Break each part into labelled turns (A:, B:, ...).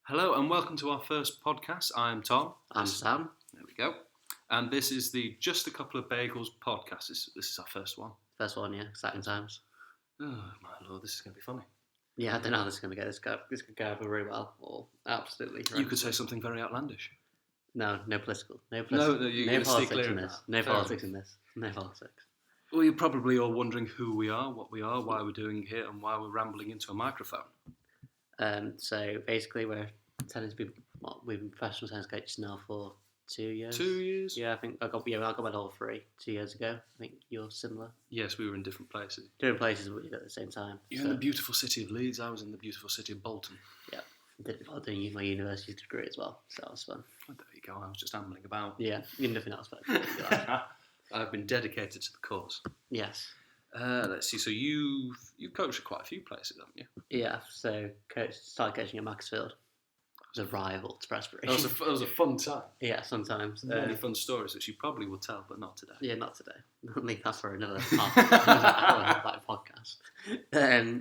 A: Hello and welcome to our first podcast. I'm Tom.
B: I'm Sam.
A: There we go. And this is the Just a Couple of Bagels podcast. This is our first one.
B: First one, yeah. Exciting times.
A: Oh my lord, this is going to be funny.
B: Yeah, I don't know how this is going to go. This could go over very well or absolutely.
A: You could say something very outlandish.
B: No political. No
A: politics
B: in this. No politics in this. No politics.
A: Well, you're probably all wondering who we are, what we are, why we're doing it, and why we're rambling into a microphone.
B: So basically, we've been professional tennis coaches now for 2 years.
A: 2 years?
B: Yeah, I think I got my level 3 2 years ago. I think you're similar.
A: Yes, we were in different places.
B: Different places, but at the same time.
A: You're in the beautiful city of Leeds. I was in the beautiful city of Bolton.
B: Yeah, I was doing my university degree as well, so that was fun.
A: Oh, there you go. I was just ambling about.
B: Yeah, you nothing else but
A: I've been dedicated to the cause.
B: Yes.
A: Let's see. So you've coached at quite a few places, haven't you?
B: Yeah. So started coaching at Macclesfield. It was a rival to Presbury.
A: That was a fun time.
B: Yeah, sometimes.
A: Many fun stories which you probably will tell, but not today.
B: Yeah, not today. I'll leave that for another hour podcast.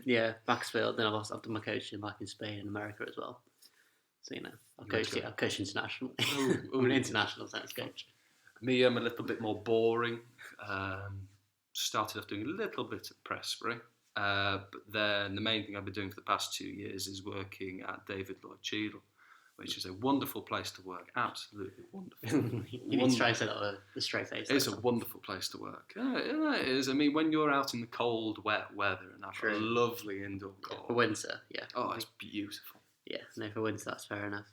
B: Yeah, Macclesfield. Then I've done my coaching back in Spain and America as well. So I've coached internationally. I'm an international tennis coach.
A: Me, I'm a little bit more boring. Started off doing a little bit at Presbury, but then the main thing I've been doing for the past 2 years is working at David Lloyd Cheadle, which is a wonderful place to work. Absolutely wonderful.
B: You need to try and say that with a straight face.
A: It's a wonderful place to work. Yeah, it is. I mean, when you're out in the cold, wet weather and have a lovely indoor court.
B: For winter, yeah.
A: Oh, it's beautiful.
B: Yeah, no, for winter, that's fair enough.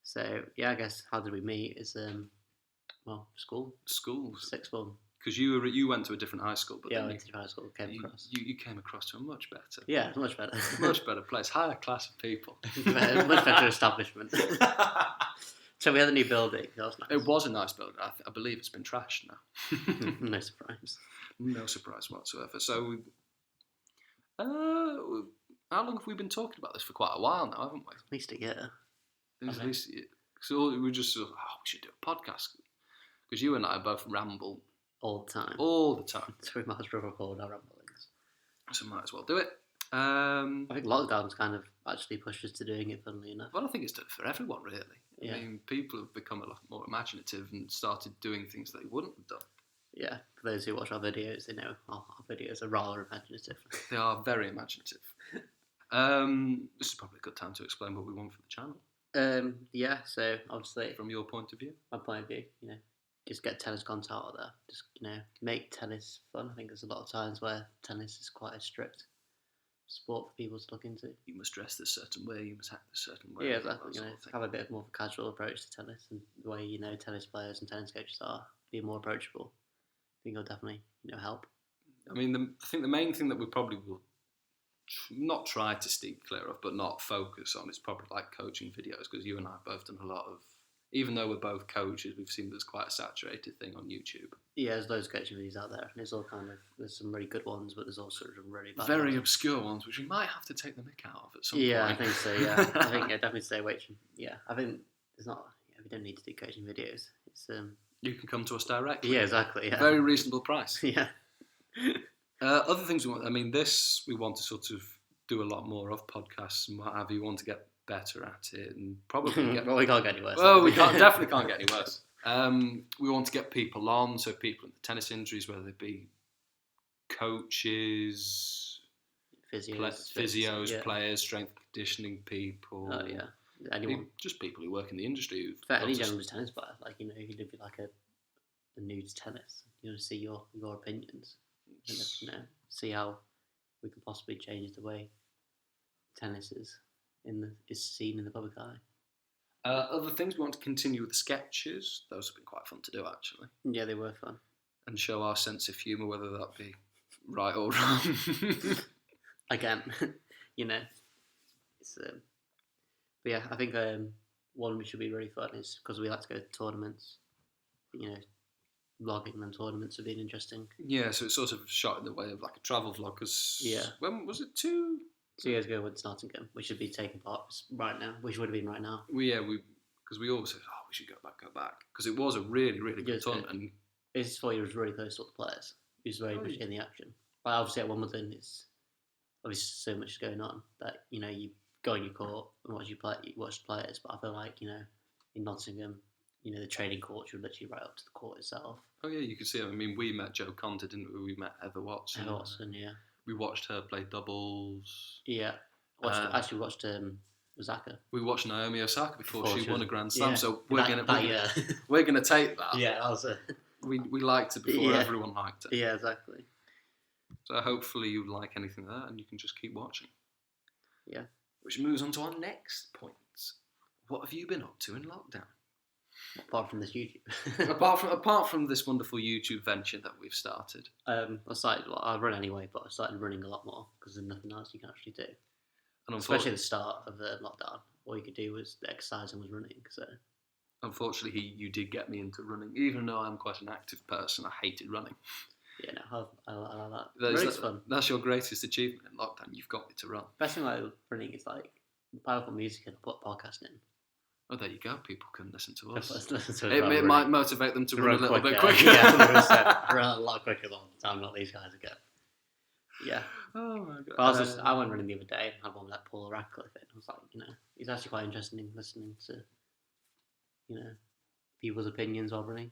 B: So, yeah, I guess how did we meet is, school.
A: Schools.
B: Sixth form.
A: Because you went to a different high school, but
B: I went to high school.
A: You came across to a much better.
B: Yeah, much better.
A: Much better place, higher class of people.
B: Much better establishment. So we had a new building. That was nice.
A: It was a nice building. I believe it's been trashed now.
B: No surprise.
A: No surprise whatsoever. So, how long have we been talking about this? For quite a while now, haven't we?
B: At least a year.
A: At least, so we just we should do a podcast because you and I both ramble.
B: All the time.
A: So
B: we might as well record our ramblings.
A: So might as well do it.
B: I think lockdown's kind of actually pushed us to doing it, funnily enough.
A: Well, I think it's done for everyone, really.
B: Yeah.
A: I mean, people have become a lot more imaginative and started doing things they wouldn't have done.
B: Yeah, for those who watch our videos, they know our videos are rather imaginative.
A: They are very imaginative. This is probably a good time to explain what we want for the channel.
B: Yeah, so obviously...
A: From your point of view?
B: My point of view, just get tennis content out there. Just, make tennis fun. I think there's a lot of times where tennis is quite a strict sport for people to look into.
A: You must dress this certain way, you must act this certain way.
B: Yeah, exactly. Have a bit more of a casual approach to tennis and the way, tennis players and tennis coaches are, be more approachable. I think it'll definitely, help.
A: I mean, I think the main thing that we probably will not try to steer clear of, but not focus on is probably like coaching videos, because you and I have both done a lot of, even though we're both coaches, we've seen there's quite a saturated thing on YouTube.
B: Yeah, there's loads of coaching videos out there. And there's all there's some really good ones, but there's also some really bad
A: very
B: ones.
A: Obscure ones, which we might have to take the mick out of at some
B: point.
A: Yeah,
B: I think so, yeah. I think, definitely stay away from, I think there's not, we don't need to do coaching videos. It's
A: You can come to us directly.
B: Yeah, exactly, yeah.
A: Very reasonable price.
B: Yeah.
A: Other things we want, we want to sort of do a lot more of podcasts and what have you. We want to get better at it and probably get...
B: Well, we can't get any worse.
A: Well, we definitely can't get any worse. We want to get people on, so people in the tennis injuries, whether they be coaches, physios,
B: yeah.
A: Players, strength and conditioning people.
B: Oh, yeah. Anyone.
A: Just people who work in the industry.
B: Any general tennis player, if you live like a new to tennis, you want to see your opinions. See how we can possibly change the way tennis is seen in the public eye.
A: Other things, we want to continue with the sketches. Those have been quite fun to do, actually.
B: Yeah, they were fun.
A: And show our sense of humour, whether that be right or wrong.
B: Again, it's. But yeah, I think one which should be really fun is because we like to go to tournaments. Vlogging them tournaments have been interesting.
A: Yeah, so it's sort of shot in the way of like a travel vlog. Cause
B: yeah.
A: When was it? 2
B: years ago, went to Nottingham. We should be taking part right now. We should have been right now.
A: Because we always said, we should go back. Because it was a really, really good tournament. And
B: this 4 years was really close to all the players. He was very much in the action. But obviously at Wimbledon, it's obviously so much going on that, you go on your court and watch the players. But I feel like in Nottingham, the training courts were literally right up to the court itself.
A: Oh yeah, you could see it. I mean, we met Jo Conter, didn't we? We met Heather Watson.
B: Heather Watson, yeah.
A: We watched her play doubles.
B: Yeah. Actually watched Osaka.
A: We watched Naomi Osaka before she won a Grand Slam,
B: yeah.
A: so
B: we're
A: gonna take that.
B: Yeah, that was it.
A: We liked it before everyone liked it.
B: Yeah, exactly.
A: So hopefully you like anything like that, and you can just keep watching.
B: Yeah.
A: Which moves on to our next point. What have you been up to in lockdown?
B: Apart from this YouTube.
A: apart from this wonderful YouTube venture that we've started.
B: I run anyway, but I started running a lot more because there's nothing else you can actually do.
A: And
B: especially at the start of the lockdown, all you could do was exercise and was running. So
A: unfortunately, you did get me into running, even though I'm quite an active person. I hated running.
B: Yeah, no, I like that. Running's fun.
A: That's your greatest achievement in lockdown. You've got me to run.
B: Best thing about running is like powerful music and put podcast in.
A: Oh, there you go. People can listen to us.
B: It
A: might motivate them to run a little bit quicker.
B: Yeah, run a lot quicker than the time what these guys are getting. Yeah.
A: Oh my god.
B: I went running the other day and had one with that Paul Radcliffe in. I was like, it's actually quite interesting listening to, people's opinions while running.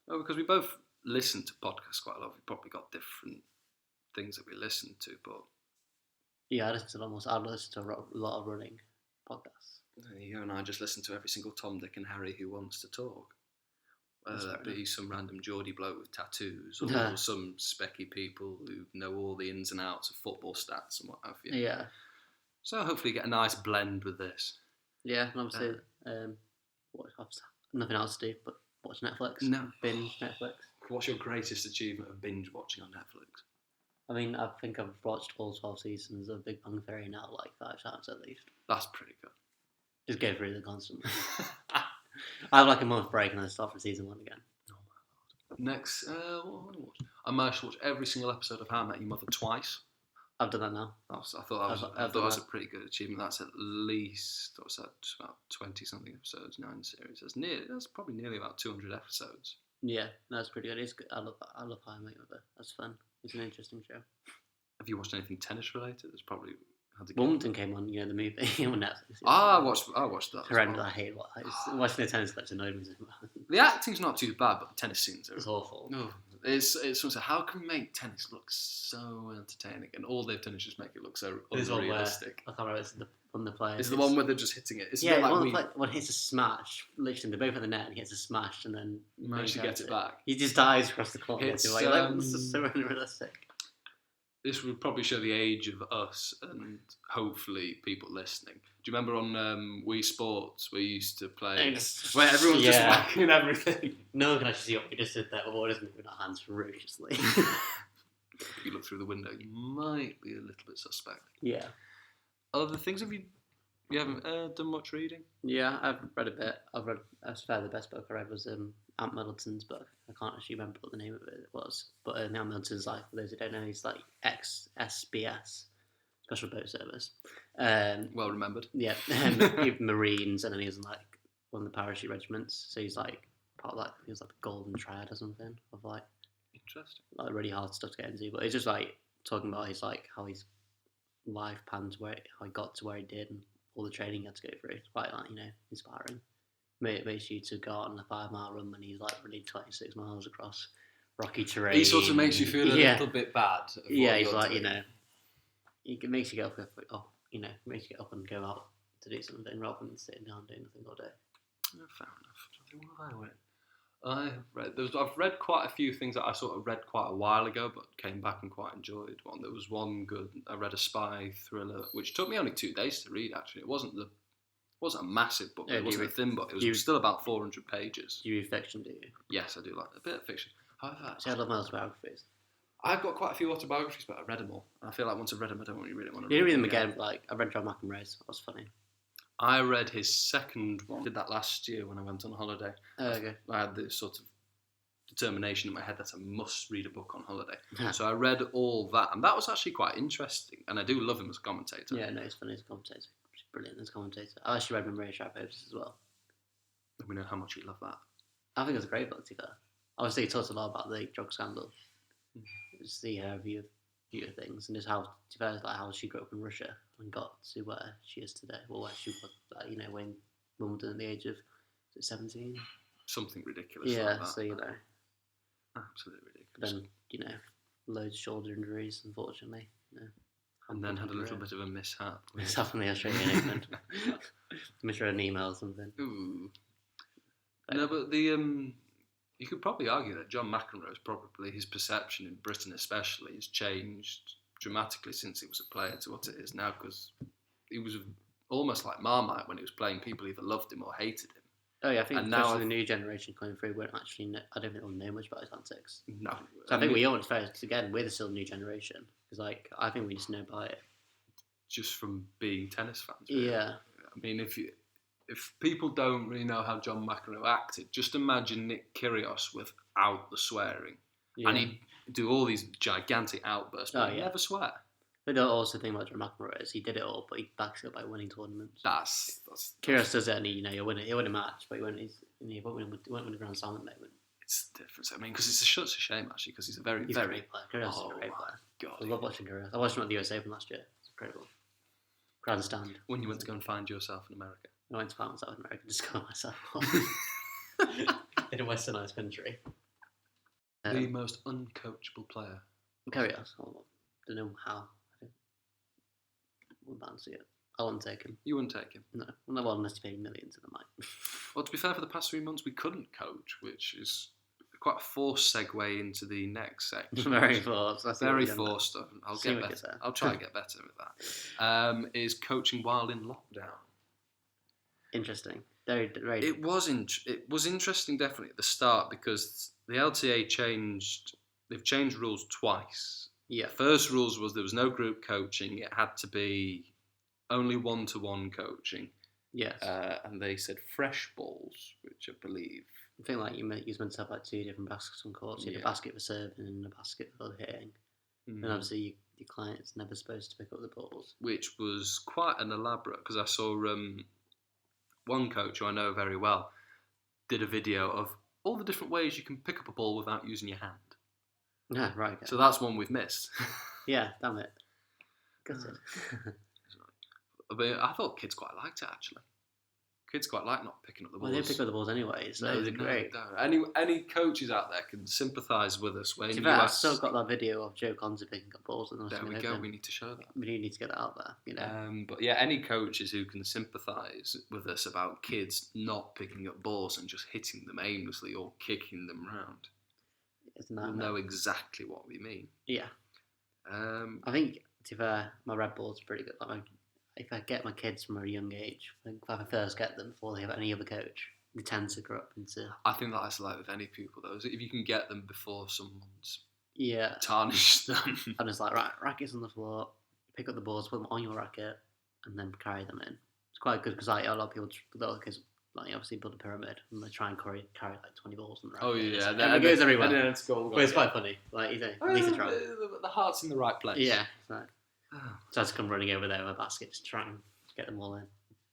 A: Well, because we both listen to podcasts quite a lot. We've probably got different things that we listen to, but
B: yeah, I listen to a lot of running podcasts.
A: You and I just listen to every single Tom, Dick, and Harry who wants to talk. Whether that be some random Geordie bloke with tattoos or some specky people who know all the ins and outs of football stats and what have you.
B: Yeah.
A: So hopefully get a nice blend with this.
B: Yeah, and obviously, nothing else to do but watch Netflix.
A: No.
B: Binge Netflix.
A: What's your greatest achievement of binge watching on Netflix?
B: I mean, I think I've watched all 12 seasons of Big Bang Theory now like 5 times at least.
A: That's pretty good.
B: Just go through them constantly. I have like a month break and then start from season 1 again.
A: Oh my god. Next, what I managed to watch every single episode of How I Met Your Mother twice.
B: I've done that now.
A: I thought that was a pretty good achievement. That's at least, just about 20-something episodes, 9 series. That's probably nearly about 200 episodes.
B: Yeah, that's pretty good. It's good. I love How I Met Your Mother. That's fun. It's an interesting show.
A: Have you watched anything tennis related? It's probably
B: Wimbledon came on, the movie on Netflix.
A: I watched that.
B: Horrendous. I hate watching the tennis clips. Annoyed me.
A: The acting's not too bad, but the tennis scenes are
B: awful.
A: Oh, it's how can we make tennis look so entertaining? And all they've done is just make it look so unrealistic.
B: I can't remember. It's one of the players.
A: It's the one where they're just hitting it. It's
B: one hits a smash. Literally, they're both at the net and he hits a smash, and then
A: managed to get it back.
B: He just dives across the court.
A: It's
B: this is so unrealistic.
A: This would probably show the age of us and hopefully people listening. Do you remember on Wii Sports we used to play where everyone's just whacking everything?
B: No one can actually see what we just did there. We're just moving our hands ferociously.
A: If you look through the window, you might be a little bit suspect.
B: Yeah.
A: Other things, you haven't done much reading?
B: Yeah, I've read a bit. The best book I read was Ant Middleton's book. I can't actually remember what the name of it was. But Ant Middleton's, like, for those who don't know, he's like ex-SBS, Special Boat Service.
A: Well remembered.
B: Yeah, Marines, and then he was in like one of the parachute regiments. So he's like part of like, he was like the Golden Triad or something of like
A: interesting,
B: like really hard stuff to get into. But it's just like talking about how his life panned how he got to where he did and all the training he had to go through. It's quite like inspiring. Motivates you to go out on a 5-mile run when he's like running 26 miles across rocky terrain.
A: He sort of makes you feel a little bit bad.
B: Yeah, he's like it makes you get up. Makes you get up and go out to do something rather than sitting down doing nothing all day.
A: Yeah, fair enough. I've read quite a few things that I sort of read quite a while ago, but came back and quite enjoyed. There was one good. I read a spy thriller, which took me only 2 days to read. Actually, it wasn't a massive book. It wasn't a thin book. It was still about 400 pages.
B: Do you read fiction? Do you?
A: Yes, I do like a bit of fiction. However,
B: I love my autobiographies.
A: I've got quite a few autobiographies, but I read them all. I feel like once I've read them, I don't want to read them.
B: You read them again. Like I read John McEnroe's. That was funny.
A: I read his second one. I did that last year when I went on holiday.
B: Oh, okay.
A: I had this sort of determination in my head that I must read a book on holiday. So I read all that, and that was actually quite interesting. And I do love him as a commentator.
B: Yeah, no, he's funny as a commentator. He's brilliant as a commentator. I actually read Maria Sharapova as well.
A: We know how much you love that.
B: I think it's a great book, to be fair. Obviously, he talks a lot about the drug scandal. See her view of few things, and just how like how she grew up in Russia and got to where she is today. Well, where she was, when Wimbledon at the age of 17.
A: Something ridiculous.
B: Yeah,
A: like that.
B: so
A: Absolutely ridiculous.
B: But then loads of shoulder injuries, unfortunately.
A: And then had a little bit of a mishap.
B: Mishap in the Australian Open. Misread an email or something.
A: Ooh. No, but you could probably argue that John McEnroe's probably, his perception in Britain especially, has changed dramatically since he was a player to what it is now, because he was almost like Marmite when he was playing. People either loved him or hated him.
B: Oh yeah, I think especially the new generation coming through won't actually know, I don't think they'll know much about his antics.
A: No.
B: So I think we almost first, again, we're the still new generation, because I think we just know about it.
A: Just from being tennis fans. Really.
B: Yeah.
A: I mean, if people don't really know how John McEnroe acted, just imagine Nick Kyrgios without the swearing. Yeah. And he'd do all these gigantic outbursts, but he'd never swear.
B: But the also thing about John McEnroe is he did it all, but he backs it up by winning tournaments.
A: That's
B: Kyrgios does it, and he'll win a match, but he won't win a Grand Slam at the moment.
A: It's different. I mean, because it's such a shame actually, because he's a very,
B: very great player. Kyrgios is a great player.
A: God,
B: I love watching Kyrgios. I watched him at the US Open last year. It's incredible. Grandstand.
A: When you went to go and find yourself in America.
B: I went to find myself in America just to go myself in a westernized country.
A: The most uncoachable player.
B: Kyrgios. I don't know how. I wouldn't fancy it. I wouldn't take him.
A: You wouldn't take him?
B: No. Well, unless you paid millions, I might.
A: Well, to be fair, for the past 3 months, we couldn't coach, which is quite a forced segue into the next section.
B: Very forced.
A: Very forced. I'll get better. I'll try to get better with that. Is coaching while in lockdown.
B: Interesting. Very.
A: It was interesting, definitely at the start, because the LTA changed. They've changed rules twice.
B: Yeah.
A: First rules was there was no group coaching. It had to be only one-to-one coaching.
B: Yes.
A: And they said fresh balls, which I believe.
B: I think like you was meant to have like 2 different baskets on court. You had a basket for serving and a basket for hitting. And obviously your client's never supposed to pick up the balls.
A: Which was quite an elaborate, because I saw one coach who I know very well did a video of all the different ways you can pick up a ball without using your hand.
B: Yeah, right. Okay.
A: So that's one we've missed.
B: Yeah, damn it. Gutted.
A: But I thought kids quite liked it, actually. Kids quite like not picking up the balls.
B: Well, they pick up the balls anyway, so it was great.
A: No. Any coaches out there can sympathise with us. When
B: I've still got that video of Joe Conser picking up balls.
A: There we go. We need to show that.
B: We do need to get that out there.
A: But yeah, any coaches who can sympathise with us about kids not picking up balls and just hitting them aimlessly or kicking them round will know exactly what we mean.
B: Yeah. I think, to be fair, my red ball's pretty good. Like, if I get my kids from a young age, if I first get them before they have any other coach, they tend to grow up into...
A: I think that's like with any pupil, though. If you can get them before someone's tarnished them.
B: I'm just like, right, rackets on the floor, pick up the balls, put them on your racket, and then carry them in. It's quite good, because like, a lot of people, little kids, like, obviously build a pyramid, and they try and carry like 20 balls on the racket.
A: Oh, yeah.
B: And it goes everywhere.
A: And then it's goal.
B: But it's quite funny. Like, at least they try.
A: The heart's in the right place.
B: Yeah. Like, so I had to come running over there with a basket to try and get them all in.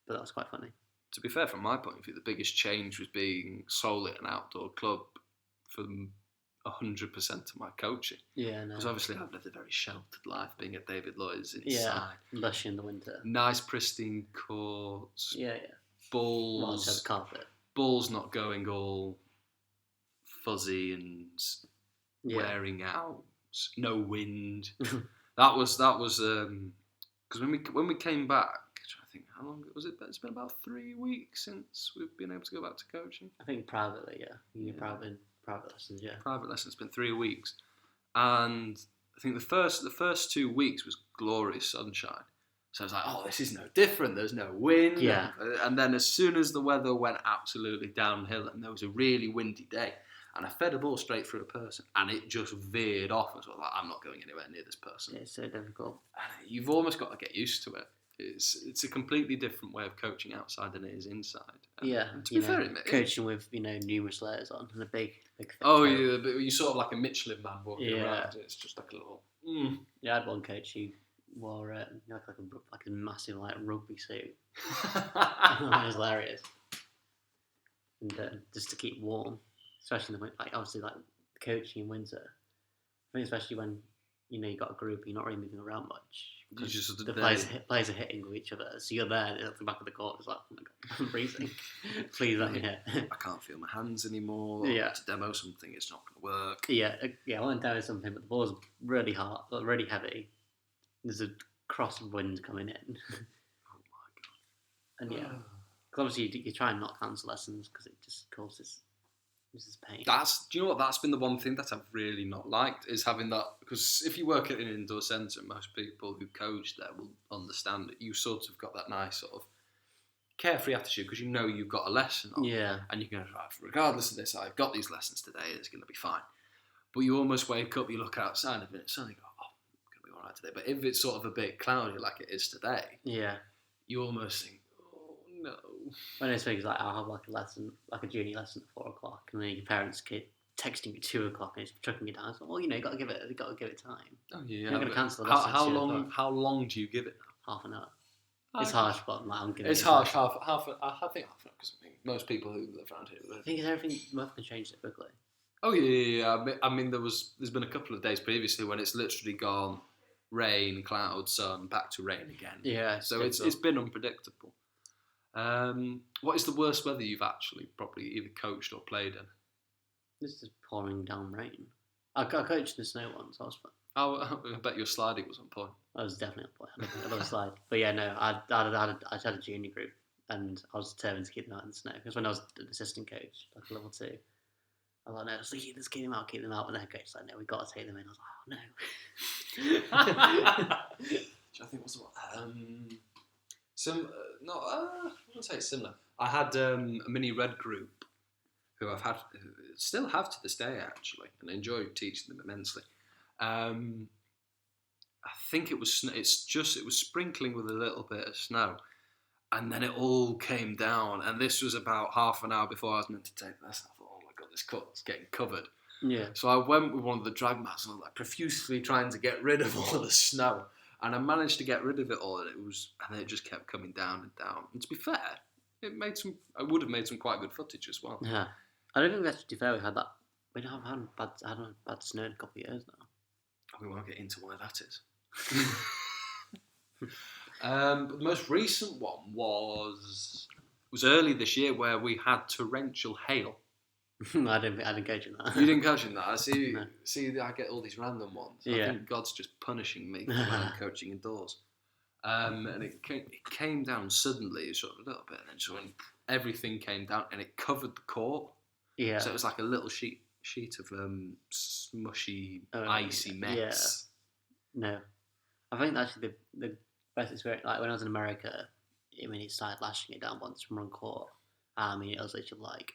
B: But that was quite funny.
A: To be fair, from my point of view, the biggest change was being solely an outdoor club for 100% of my coaching.
B: Yeah, no.
A: Because obviously I've lived a very sheltered life, being at David Lloyd's inside.
B: Yeah, lush in the winter.
A: Nice, pristine courts.
B: Yeah.
A: Balls.
B: Well, the carpet.
A: Balls not going all fuzzy and wearing out. No wind. That was because when we came back, I think how long was it? It's been about 3 weeks since we've been able to go back to coaching.
B: I think privately, yeah. Private lessons, yeah.
A: Private lessons. It's been 3 weeks, and I think the first 2 weeks was glorious sunshine. So I was like, oh, this is no different. There's no wind.
B: Yeah.
A: And then as soon as the weather went absolutely downhill and there was a really windy day, and I fed a ball straight through a person, and it just veered off. I was like, I'm not going anywhere near this person.
B: Yeah, it's so difficult.
A: And you've almost got to get used to it. It's a completely different way of coaching outside than it is inside.
B: Yeah.
A: To be fair,
B: coaching with numerous layers on and a big thing.
A: Oh yeah, but you're sort of like a Michelin man walking around. It's just like a little.
B: Yeah, I had one coach who wore like a massive like rugby suit. It was hilarious. And just to keep warm, especially in the winter, like obviously like coaching in winter. I think especially when you've got a group, you're not really moving around much.
A: You just
B: The players are hitting with each other, so you're there at the back of the court. It's like, oh my god, I'm freezing. Please let me hit.
A: I can't feel my hands anymore.
B: Yeah.
A: To demo something, it's not going to work.
B: Yeah. I want to demo something, but the ball's really hard, really heavy. There's a crosswind coming in.
A: Oh my god.
B: And yeah, because obviously you try and not cancel lessons because it just causes pain.
A: Do you know what? That's been the one thing that I've really not liked, is having that, because if you work at an indoor centre, most people who coach there will understand it. You sort of got that nice sort of carefree attitude because you know you've got a lesson on.
B: Yeah.
A: And you can, regardless of this, I've got these lessons today, it's going to be fine. But you almost wake up, you look outside of it, and suddenly go, oh, it's going to be all right today. But if it's sort of a bit cloudy like it is today,
B: yeah,
A: you almost think, oh no.
B: When it's things like I'll have like a lesson, like a junior lesson at 4 o'clock, and then your parents kid texting you at 2 o'clock and it's chucking you down. It's like, well, you got to give it time.
A: Oh yeah.
B: You're not going to cancel the
A: lesson.
B: lesson.
A: How long do you give it now?
B: Half an hour. It's harsh, but I'm giving.
A: It's harsh. I think half an hour, because most people who live around here.
B: I think everything can change so quickly.
A: Oh yeah. I mean, there's been a couple of days previously when it's literally gone rain, cloud, sun, back to rain again.
B: Yeah.
A: So it's been unpredictable. What is the worst weather you've actually probably either coached or played in?
B: This is pouring down rain. I coached in the snow once. I was fun.
A: I bet your sliding was on point.
B: I was definitely on point. I love a slide. But yeah, no, I had a junior group and I was determined to keep them out in the snow. Because when I was an assistant coach, like level 2, I was like, no, let's keep them out. And the head coach was like, no, we've got to take them in. I was like, oh no.
A: Which I think was what? I wouldn't say it's similar. I had a mini red group who still have to this day actually, and I enjoy teaching them immensely. I think it was sprinkling with a little bit of snow, and then it all came down. And this was about half an hour before I was meant to take this. I thought, oh my god, this court's getting covered.
B: Yeah.
A: So I went with one of the drag mats and I was like profusely trying to get rid of all the snow. And I managed to get rid of it all, and it just kept coming down and down. And to be fair, I would have made some quite good footage as well.
B: Yeah, I don't think that's to be fair. We had that. We haven't had bad snow in a couple of years now.
A: We won't get into why that is. But the most recent one was early this year, where we had torrential hail.
B: I didn't coach in that.
A: You didn't coach in that. I see.
B: No.
A: See, I get all these random ones.
B: Yeah.
A: I think God's just punishing me when I'm coaching indoors. And it came down suddenly, sort of a little bit, and then so when everything came down, and it covered the court.
B: Yeah.
A: So it was like a little sheet of smushy, icy mess.
B: Yeah. No, I think actually the best experience, like when I was in America, it started lashing it down once from on court. I mean, it was literally like,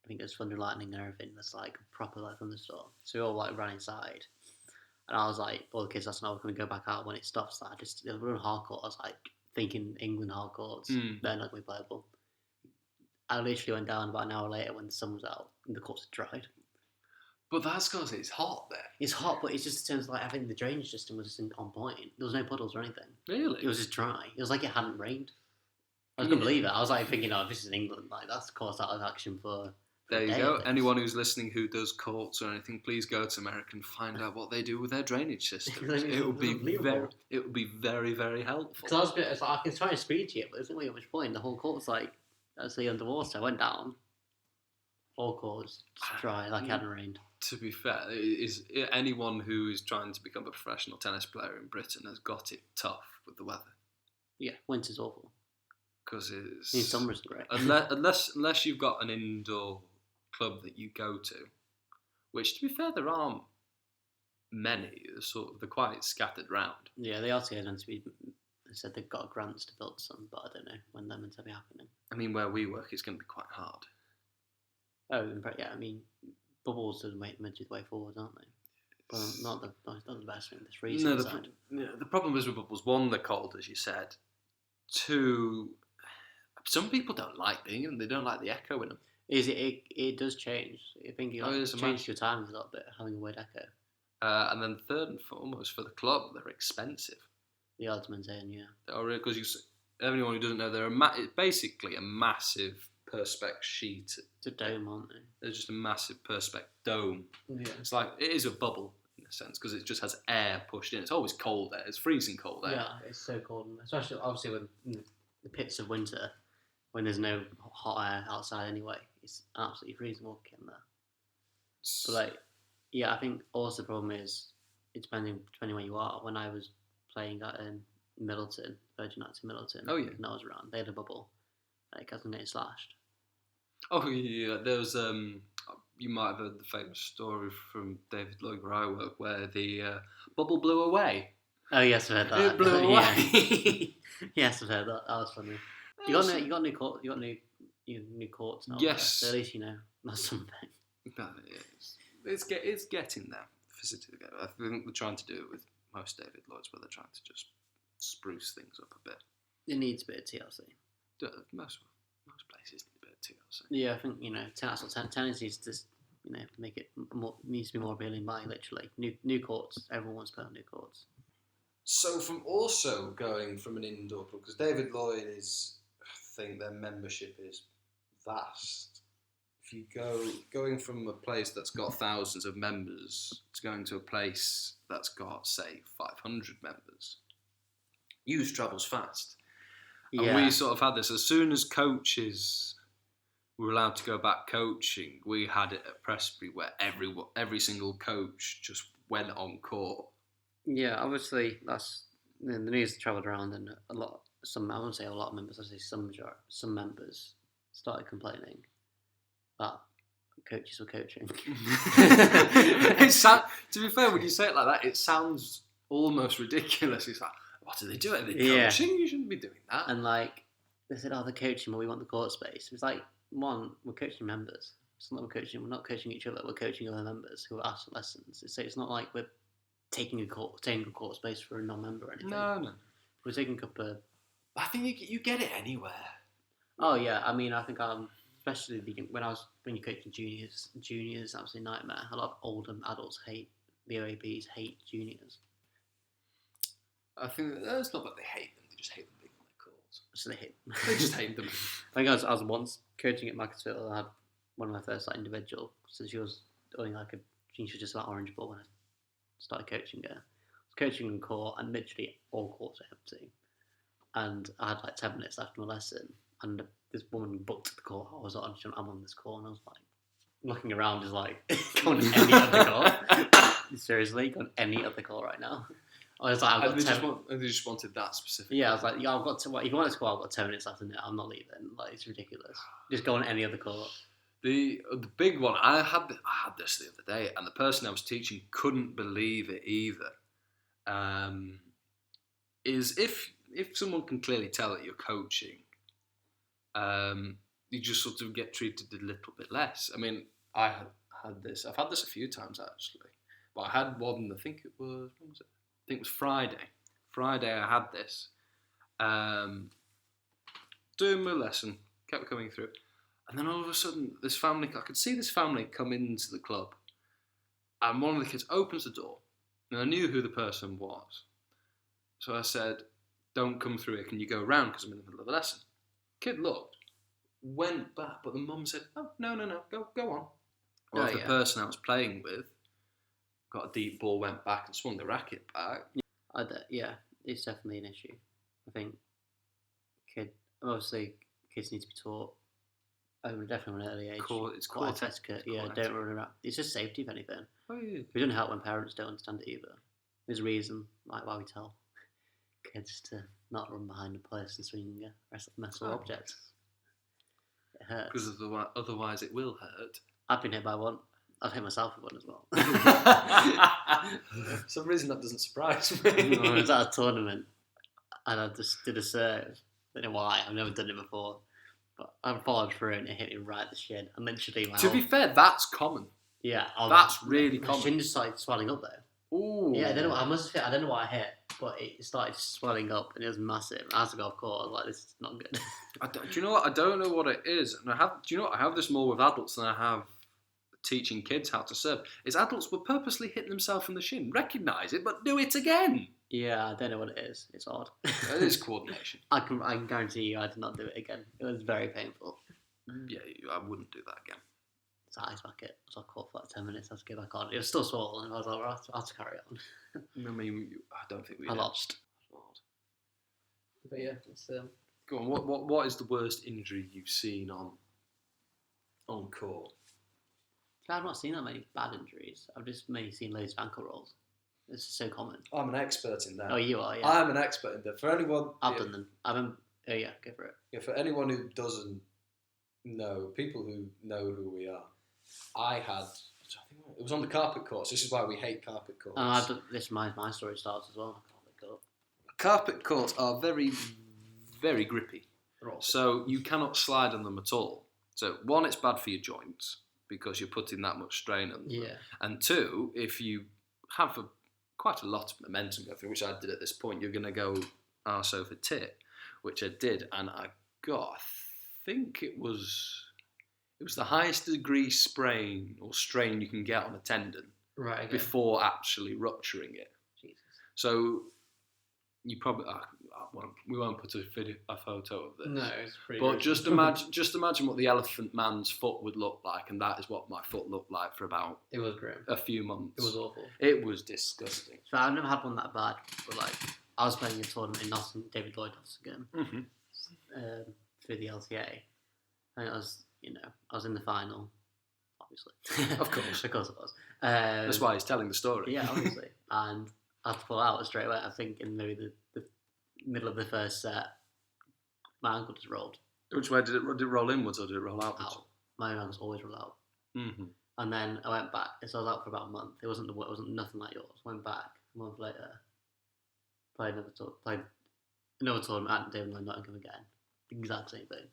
B: I think it was thunder, lightning, and everything. That's like a proper like thunderstorm. So we all like ran inside, and I was like, all the kids asked me, "Oh, can we go back out when it stops?" Like, we're on hardcourt. I was like thinking England hardcourts, they're not going to be playable. I literally went down about an hour later when the sun was out and the courts had dried.
A: But that's because it's hot there.
B: It's hot, but it's just in terms of like, I think the drainage system was just on point. There was no puddles or anything.
A: Really?
B: It was just dry. It was like it hadn't rained. I couldn't believe it. I was like thinking, oh, this is England. Like, that's the course out of action for
A: there you go. Anyone who's listening who does courts or anything, please go to America and find out what they do with their drainage systems. It will be very, very helpful.
B: Because I was trying to speak to you, but there's not really much point. The whole court's like actually underwater. I went down. All courts dry, like it hadn't rained.
A: To be fair, anyone who is trying to become a professional tennis player in Britain has got it tough with the weather.
B: Yeah, winter's awful.
A: Because it's
B: summer's great.
A: unless you've got an indoor club that you go to, which to be fair there aren't many. They're quite scattered round.
B: Yeah, the RTA meant to be. They said they've got grants to build some, but I don't know when they're meant to be happening.
A: I mean, where we work, it's going to be quite hard.
B: Oh, yeah. I mean, bubbles are meant to be the way forward, aren't they? Well, not the best thing. The freezing side.
A: The problem is with bubbles. One, they're cold, as you said. Two, some people don't like being in them. They don't like the echo in them.
B: It does change. I think it changes your timing a little bit, having a weird echo.
A: And then third and foremost, for the club, they're expensive.
B: The odds maintain, yeah.
A: Because everyone who doesn't know, they're basically a massive perspex sheet.
B: It's a dome, aren't they?
A: They're just a massive perspex dome.
B: Yeah.
A: It's like, it is a bubble, in a sense because it just has air pushed in. It's always cold air. It's freezing cold air.
B: Yeah, it's so cold, especially obviously with the pits of winter when there's no hot air outside anyway. It's absolutely freezing walking in there. But like, yeah, I think also the problem is it's depending where you are. When I was playing at Middleton, Virgin Nights in Middleton,
A: Oh, yeah.
B: when I was around, they had a bubble. Like, hasn't getting slashed.
A: Oh yeah, there was you might have heard the famous story from David Lloyd where I work, where the bubble blew away.
B: Oh yes, I've heard that.
A: It blew away.
B: Yes, I've heard that. That was funny. You got new courts now.
A: Yes.
B: So at least you know that's something.
A: No, it's getting there physically. I think they're trying to do it with most David Lloyds, where they're trying to just spruce things up a bit.
B: It needs a bit of TLC.
A: Most places need a bit of TLC.
B: Yeah, I think that's what tennis needs to make it more, needs to be more appealing by literally new courts. Everyone wants to play on new courts.
A: So from also going from an indoor club, because David Lloyd is, I think their membership is vast. If you going from a place that's got thousands of members to going to a place that's got, say, 500 members, news travels fast. And we sort of had this, as soon as coaches were allowed to go back coaching, we had it at Presbury where every single coach just went on court.
B: Yeah, obviously that's the news travelled around, and I wouldn't say a lot of members, I say some members started complaining that coaches were coaching.
A: To be fair, when you say it like that, it sounds almost ridiculous. It's like, what are they doing? Are they coaching? You shouldn't be doing that.
B: And like they said, they're coaching, but we want the court space. It's like, one, we're coaching members. It's not we're not coaching each other. We're coaching other members who are asked for lessons. It's not like we're taking a court space for a non-member or anything.
A: No.
B: We're taking up a.
A: I think you get it anywhere.
B: Oh yeah, I mean, I think especially when you're coaching juniors, absolutely nightmare. A lot of older adults hate the OAPs, hate juniors.
A: I think it's not that they hate them; they just hate them being on their courts.
B: So they hate them.
A: They just hate them.
B: I think I was once coaching at Macclesfield. I had one of my first individual. So she was only she was just about orange ball when I started coaching her. I was coaching in court, and literally all courts were empty. And I had 10 minutes left of my lesson, and this woman booked the court I was on. She went, I'm on this court, and I was like looking around, just like, go on any other court. Seriously, go on any other court right now. I was like,
A: they just wanted that specific.
B: Yeah, I was like, yeah, I've got if you want to score, I've got 10 minutes left in it. I'm not leaving. Like, it's ridiculous. Just go on any other court.
A: The big one, I had this the other day, and the person I was teaching couldn't believe it either. Is if someone can clearly tell that you're coaching, you just sort of get treated a little bit less. I mean, I've had this a few times actually, but I had one. I think it was Friday. Friday I had this. Doing my lesson, kept coming through, and then all of a sudden, I could see this family come into the club, and one of the kids opens the door, and I knew who the person was. So I said, don't come through here, can you go around, because I'm in the middle of the lesson. Kid looked, went back, but the mum said, oh, no, go on. Well, the person I was playing with got a deep ball, went back and swung the racket back.
B: Yeah, it's definitely an issue. I think kids need to be taught, definitely at an early age.
A: It's court etiquette.
B: Don't run around. It's just safety, if anything.
A: Oh, yeah.
B: It doesn't help when parents don't understand it either. There's a reason why we tell kids to not run behind a person swinging a metal object. It hurts.
A: Because otherwise it will hurt.
B: I've been hit by one. I've hit myself with one as well.
A: For some reason that doesn't surprise me.
B: I was at a tournament and I just did a serve. I don't know why, I've never done it before. But I followed through and it hit me right at the shin. And literally
A: To be fair, that's common.
B: Yeah.
A: That's really
B: my
A: common.
B: My shin just started swelling up though.
A: Ooh.
B: Yeah, I don't know what I hit, but it started swelling up and it was massive. And as I got off court, I was like, this is not good.
A: Do you know what? I don't know what it is. And I have this more with adults than I have teaching kids how to serve. Is adults will purposely hit themselves in the shin. Recognise it, but do it again.
B: Yeah, I don't know what it is. It's odd.
A: It is coordination.
B: I can guarantee you I did not do it again. It was very painful.
A: Yeah, I wouldn't do that again.
B: So I back it. So I caught for like 10 minutes. I had to go back on. It was still swollen, and I was like, right, I'll have to carry on.
A: I mean, I don't think we
B: I lost. But yeah, it's
A: Go on. What is the worst injury you've seen on court?
B: I've not seen that many bad injuries. I've just mainly seen loads of ankle rolls. This is so common.
C: I'm an expert in that.
B: Oh, you are, yeah.
C: I'm an expert in that. For anyone,
B: I've done them. Oh yeah, go for it.
C: Yeah, for anyone who doesn't know, people who know who we are, I think it was on the carpet courts. This is why we hate carpet courts.
B: I've done this. My story starts as well.
A: Carpet courts are very, very grippy. So you cannot slide on them at all. So one, it's bad for your joints because you're putting that much strain on them.
B: Yeah.
A: And two, if you have quite a lot of momentum going through, which I did at this point, you're going to go arse over tit, which I did, and I think it was the highest degree sprain or strain you can get on a tendon before actually rupturing it.
B: Jesus.
A: So you probably we won't put a photo of this.
B: No, it's pretty.
A: But just imagine what the elephant man's foot would look like, and that is what my foot looked like for about.
B: It was grim.
A: A few months.
B: It was awful.
A: It was disgusting.
B: So I've never had one that bad, but like I was playing a tournament in Nottingham, David Lloyd Nottingham, through the LTA, and I was in the final, obviously.
A: Of course
B: it was.
A: That's why he's telling the story.
B: Yeah, obviously, and I had to pull out straight away. I think in maybe the middle of the first set, my ankle just rolled.
A: Which way did it roll inwards or did it roll outwards?
B: Out. My ankles always roll out.
A: Mm-hmm.
B: And then I went back. So I was out for about a month. It wasn't nothing like yours. Went back a month later. Played another tournament at David Lloyd Nottingham again. Exact same thing.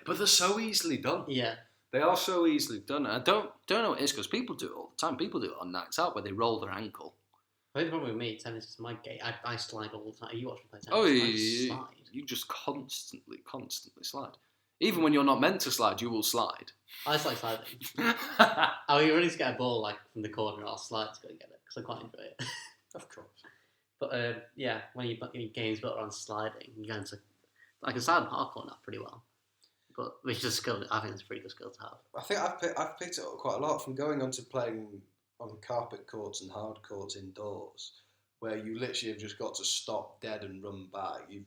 A: But they're so easily done.
B: Yeah.
A: They are so easily done. I don't know what it is because people do it all the time. People do it on nights out where they roll their ankle.
B: I think the problem with me, tennis is my game. I slide all the time. You watch me play tennis.
A: Oh,
B: you
A: just constantly slide. Even when you're not meant to slide, you will slide.
B: I just like sliding. I'll be ready to get a ball like from the corner and I'll slide to go and get it because I quite enjoy it.
C: Of course.
B: But yeah, when your game's built around sliding, you go into... I can slide on hardcore now pretty well. But which is a skill. I think it's a pretty good skill to have.
C: I think I've picked it up quite a lot from going on to playing on carpet courts and hard courts indoors, where you literally have just got to stop dead and run back. You've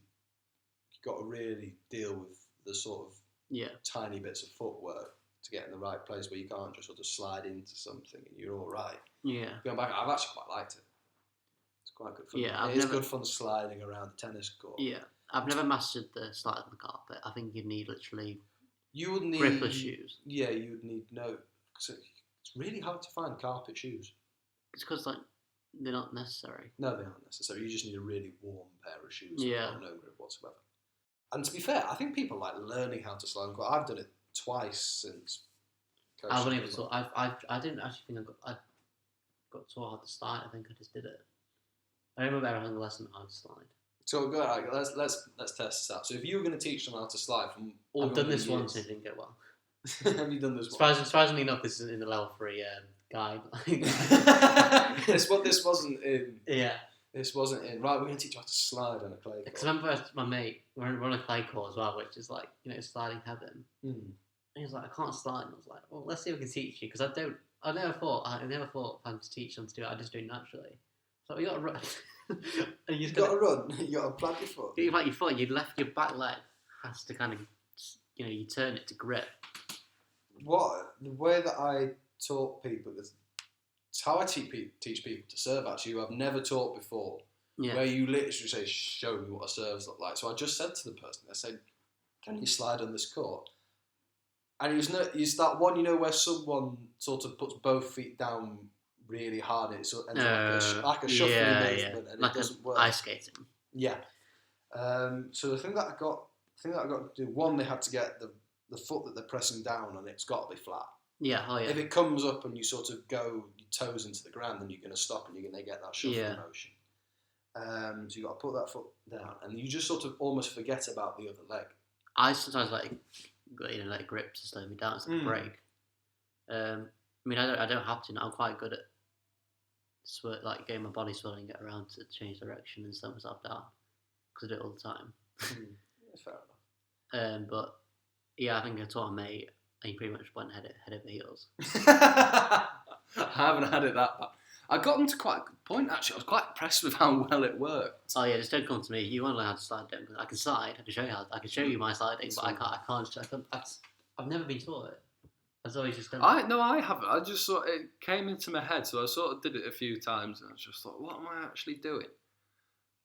C: got to really deal with the sort of tiny bits of footwork to get in the right place where you can't just sort of slide into something and you're all right.
B: Yeah.
C: Going back, I've actually quite liked it. It's quite good fun.
B: Yeah,
C: it's good fun sliding around the tennis court.
B: Yeah. I've never mastered the slide on the carpet. I think you'd need literally
C: you would need
B: gripper shoes.
C: Yeah, you would need because it's really hard to find carpet shoes.
B: It's because like they're not necessary.
C: No, they aren't necessary. You just need a really warm pair of shoes.
B: Yeah.
C: With no grip whatsoever. And to be fair, I think people like learning how to slide on court. I've done it twice since.
B: I've only ever taught. I didn't actually think I got taught how to slide. I think I just did it. I don't remember having a lesson on how to slide.
C: So go ahead, let's test this out. So if you were going to teach them how to slide from all
B: I've done this once and it didn't go well.
C: Have you done this once?
B: Surprisingly enough, this isn't in the level 3 guide.
C: this wasn't in.
B: Yeah.
C: This wasn't in. Right, we're going to teach you how to slide on a clay court.
B: Because I remember my mate, we're on a clay court as well, which is like, sliding heaven.
C: Mm.
B: And he was like, I can't slide. And I was like, well, let's see if we can teach you. Because I never thought if I'm to teach them to do it, I just do it naturally. So you got to run. And
C: you got to run. You got to plant your foot.
B: You plant your foot. You left your back leg has to kind of, you turn it to grip.
C: The way that I taught people, it's how I teach people to serve. Actually, who I've never taught before. Yeah. Where you literally say, "Show me what a serves look like." So I just said to the person, I said, "Can you slide on this court?" And you start one, where someone sort of puts both feet down really hard. It's like a shuffling movement, and like it doesn't work.
B: Ice skating.
C: Yeah. So the thing that I got to do, one, they had to get the foot that they're pressing down on. It's got to be flat.
B: Yeah. Oh yeah.
C: If it comes up and you sort of go your toes into the ground, then you're going to stop and you're going to get that shuffling motion. So you got to put that foot down, and you just sort of almost forget about the other leg.
B: I sometimes let it grip to slow me down. It's like a break. I mean, I don't have to. I'm quite good at getting my body swelling, get around to change direction and slow myself down because I do it all the time.
C: Fair enough.
B: But yeah, I think I taught a mate and you pretty much went head over heels.
A: I haven't had it that bad. I got them to quite a good point, actually. I was quite impressed with how well it worked.
B: Oh yeah, just don't come to me. You want to learn how to slide, don't? I can slide. I can show you my sliding, but I can't. I've never been taught it. I've always just done.
A: I haven't. I just sort it came into my head, so I sort of did it a few times, and I just thought, what am I actually doing?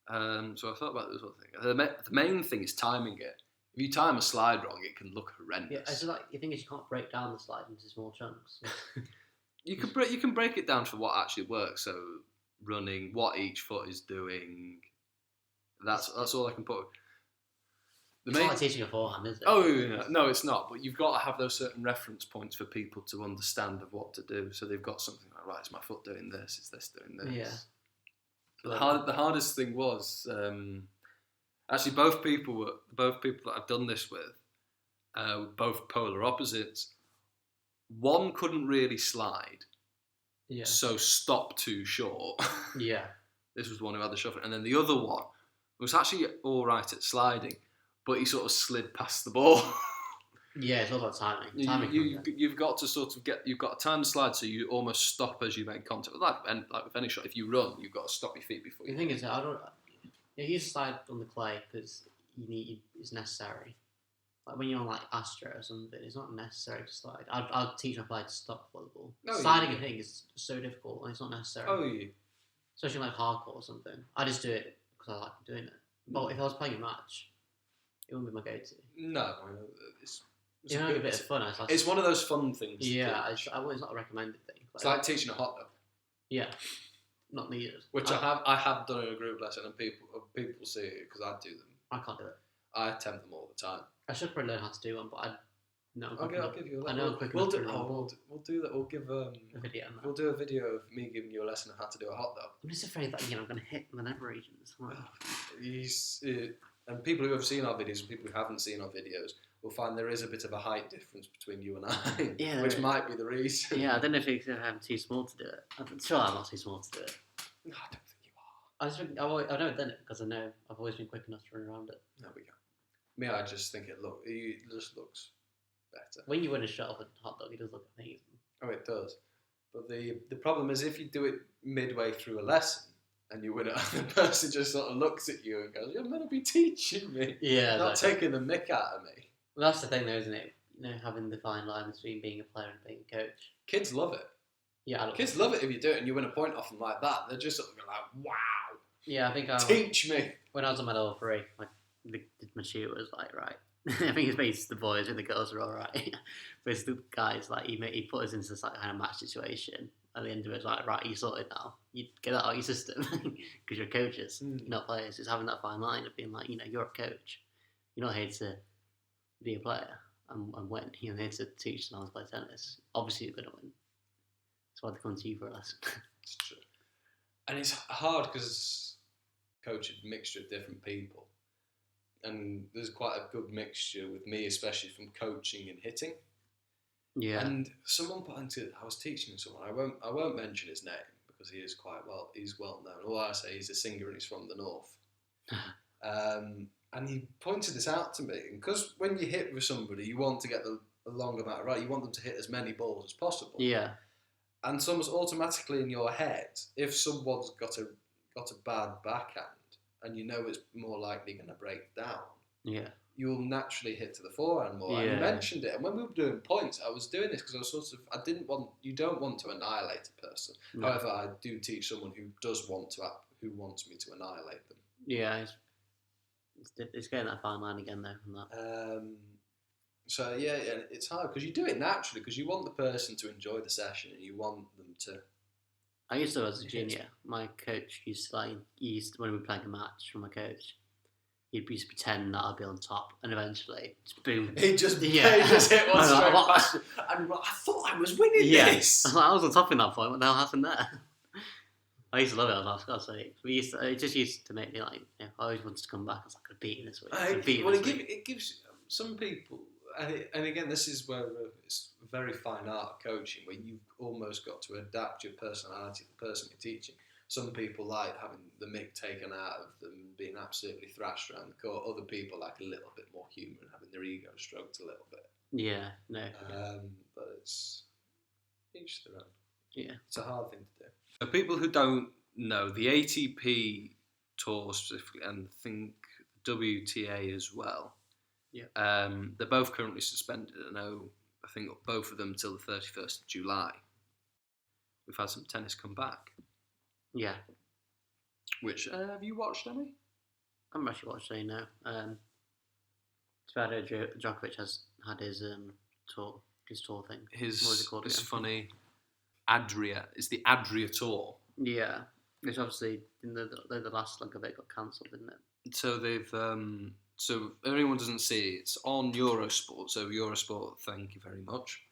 A: So I thought about this whole thing. The main thing is timing it. If you time a slide wrong, it can look horrendous.
B: Yeah, it's like the thing is you can't break down the slide into small chunks.
A: You can break it down for what actually works. So running, what each foot is doing. That's all I can put.
B: It's not like teaching beforehand, is it?
A: Oh yeah, no, it's not. But you've got to have those certain reference points for people to understand of what to do. So they've got something like, right, is my foot doing this? Is this doing this?
B: Yeah.
A: The hardest thing was actually both people that I've done this with, both polar opposites. One couldn't really slide, so stopped too short.
B: Yeah.
A: This was the one who had the shuffle, and then the other one was actually all right at sliding, but he sort of slid past the ball.
B: Yeah, it's all about timing.
A: You've got to sort of you've got to time the slide so you almost stop as you make contact. Like with any shot, if you run, you've got to stop your feet before you.
B: The thing is, you slide on the clay because it's necessary. Like when you're on like Astro or something, it's not necessary to slide. I'll teach my player to stop for the ball. Sliding a thing is so difficult and it's not necessary.
A: Oh yeah.
B: Especially like hardcore or something. I just do it because I like doing it. But if I was playing a match, it wouldn't be my go-to.
A: No, it's
B: a bit of fun.
A: It's one of those fun things.
B: Yeah, it's not a recommended thing.
A: It's like teaching a hot dog.
B: Yeah, not needed.
A: Which I have done in a group lesson, and people see it because I do them.
B: I can't do it.
A: I attempt them all the time.
B: I should probably learn how to do one, but
A: I'll give you a lesson.
B: I know quick
A: we'll
B: enough
A: do,
B: to
A: we'll do that. We'll give
B: a video.
A: We'll do a video of me giving you a lesson of how to do a hot dog.
B: I'm just afraid that I'm going to hit the nether regions.
A: And people who have seen our videos and people who haven't seen our videos will find there is a bit of a height difference between you and I, which might be the reason.
B: Yeah, I don't know if I'm too small to do it. I'm sure I'm not too small to do it.
A: No, I don't think you are.
B: I've never done it because I know I've always been quick enough to run around it.
A: There we go. Me, I just think it just looks better.
B: When you win a shot of a hot dog, it does look amazing.
A: Oh, it does. But the problem is if you do it midway through a lesson and you win it, the person just sort of looks at you and goes, "You're meant to be teaching me, not taking the mick out of me."
B: Well, that's the thing, though, isn't it? Having the fine line between being a player and being a coach.
A: Kids love it.
B: Yeah,
A: kids love it if you do it and you win a point off them like that. They're just sort of like, "Wow."
B: Yeah, I think
A: teach me.
B: When I was on my level 3, my tutor was like, right. I think it's basically the boys and the girls are all right, but it's the guys like he put us into this like kind of match situation. At the end of it, it's like, right, you sorted now. You get that out of your system because you're coaches, you're not players. It's having that fine line of being like, you're a coach. You're not here to be a player and win. You're here to teach them how to play tennis. Obviously, you're going to win. That's why they come to you for a lesson.
A: It's true, and it's hard because coaching a mixture of different people. And there's quite a good mixture with me, especially from coaching and hitting.
B: Yeah.
A: And someone put into I was teaching someone. I won't mention his name because he's well known. All I say he's a singer and he's from the north. And he pointed this out to me. And because when you hit with somebody, you want to get the long amount right. You want them to hit as many balls as possible.
B: Yeah. And
A: so almost automatically in your head, if someone's got a bad backhand, and it's more likely going to break down, you'll naturally hit to the forehand more. And you mentioned it, and when we were doing points, I was doing this because I was you don't want to annihilate a person. No. However, I do teach someone who wants me to annihilate them. Yeah,
B: it's getting that fine line again though from that.
A: So yeah, it's hard because you do it naturally because you want the person to enjoy the session and you want them to.
B: I used to, as a junior, my coach used to when we were playing a match from my coach, he'd used to pretend that I'd be on top, and eventually, just boom.
A: He just hit one straight past you. And I thought I was winning this.
B: I was on top in that point. What the hell happened there? I used to love it. I was like, it just used to make me like, I always wanted to come back. I was like, I could beat him this week.
A: It gives some people, and again, this is where it's a very fine art of coaching, where you've almost got to adapt your personality to the person you're teaching.
C: some people like having the mick taken out of them, being absolutely thrashed around the court. Other people like a little bit more humour and having their ego stroked a little bit.
B: Yeah, no.
C: But it's each their own.
B: Yeah.
C: It's a hard thing to do.
A: For people who don't know, the ATP tour specifically, and I think WTA as well, they're both currently suspended. I think both of them till the 31st of July. We've had some tennis come back.
B: Yeah.
A: Which, have you watched any?
B: I haven't actually watched any, no. Djokovic has had his tour thing. What was it called?
A: It's funny. Adria. It's the Adria Tour.
B: Yeah. Which obviously, in the last leg of it got cancelled, didn't it?
A: So they've... so if anyone doesn't see it, it's on Eurosport. So Eurosport, thank you very much.